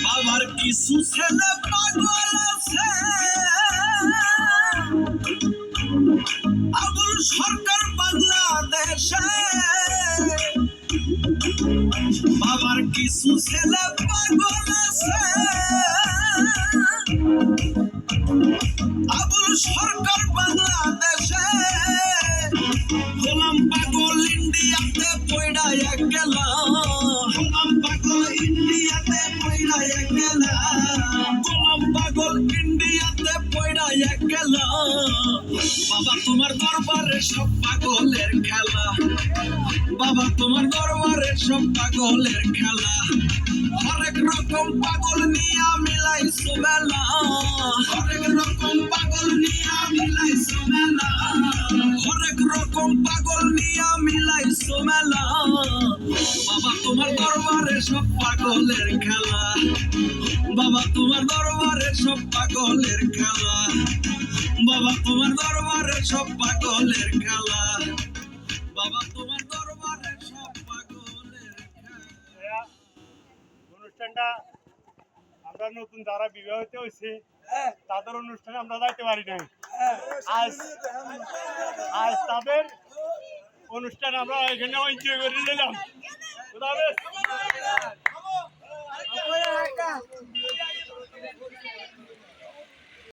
বাবার কিছু ছেলে পাগল আছে, আবুল সরকার বাংলাদেশে। বাবার কিছু ছেলে পাগল আছে, আবুল সরকার বাংলাদেশে। গোলাম পাগল ইন্ডিয়াতে পয়ড়া গেলা, গোলাম পাগল ইন্ডিয়াতে পয়ড়া গেলা, গোলাম পাগল ইন্ডিয়াতে পয়ড়া গেলা। বাবা তোমার দরবারে সব পাগলের খেলা, বাবা তোমার দরবারে সব পাগলের খেলা। হরেক রকম পাগল নিয়া মিলাইছো মেলা, হরেক রকম পাগল নিয়া মিলাইছো মেলা, হরেক রকম পাগল নিয়া মিলাইছো মেলা। বাবা তোমার দরবারে সব পাগলের খেলা, বাবা তোমার দরবারে সব পাগলের খেলা, বাবা তোমার দরবারে সব পাগলের খেলা, বাবা তোমার দরবারে সব পাগলের খেলা। অনুষ্ঠানটা আমরা নতুন যারা বিবাহিত হয়েছে তাদের অনুষ্ঠানে আমরা যাইতে পারি না। আজ তাদের অনুষ্ঠান আমরা এখানে এনজয় করে নিলাম। খোদা হাফেজ।